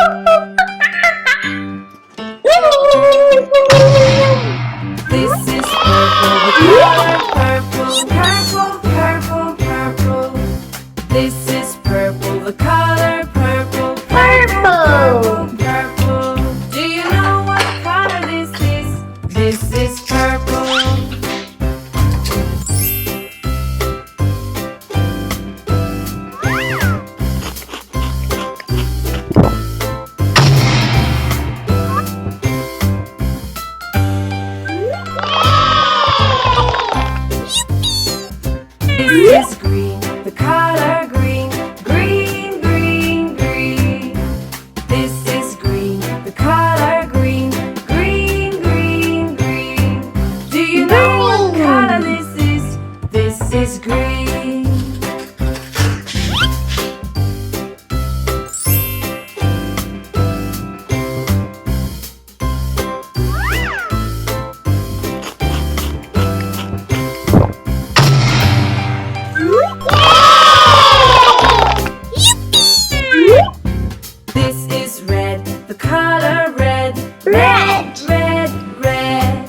This is purple, the color purple, purple, purple, purple. This is purple, the color purple, purple, purple, purple. Do you know what color this is? This is purple. This is green, the color green, green, green, green. This is green, the color green, green, green, green. Do you know what color this is? This is green. This is red, the color red, red, red, red.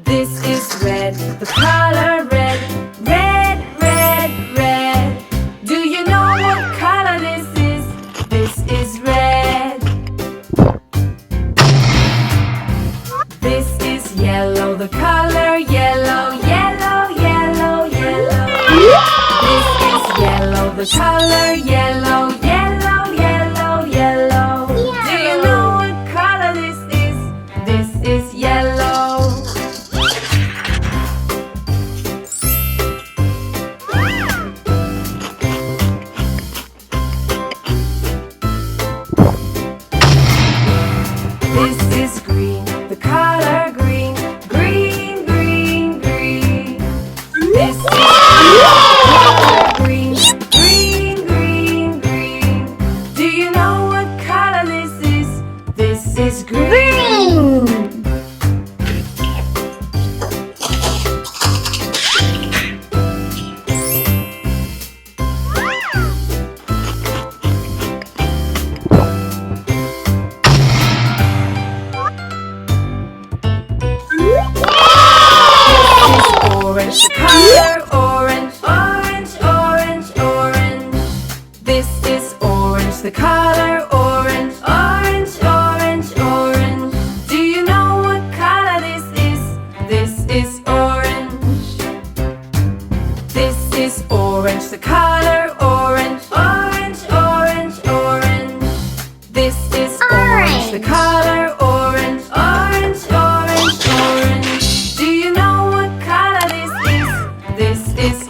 This is red, the color red, red, red, red. Do you know what color this is? This is red. This is yellow, the color yellow, yellow, yellow, yellow. This is yellow, the color yellow, yellow, yellow, yellow. Do you know what color this is? This is yellow. This is green, the color green, green, green, green. This is green, green, green, green. Do you know what color this is? This is green. Orange, the color orange, orange, orange, orange. This is orange, the color orange, orange, orange, orange. Do you know what color this is? This is orange. This is orange, the color orange, orange, orange, orange. This is orange, the color orange, orange, orange, orange. Do you know what color this is? This is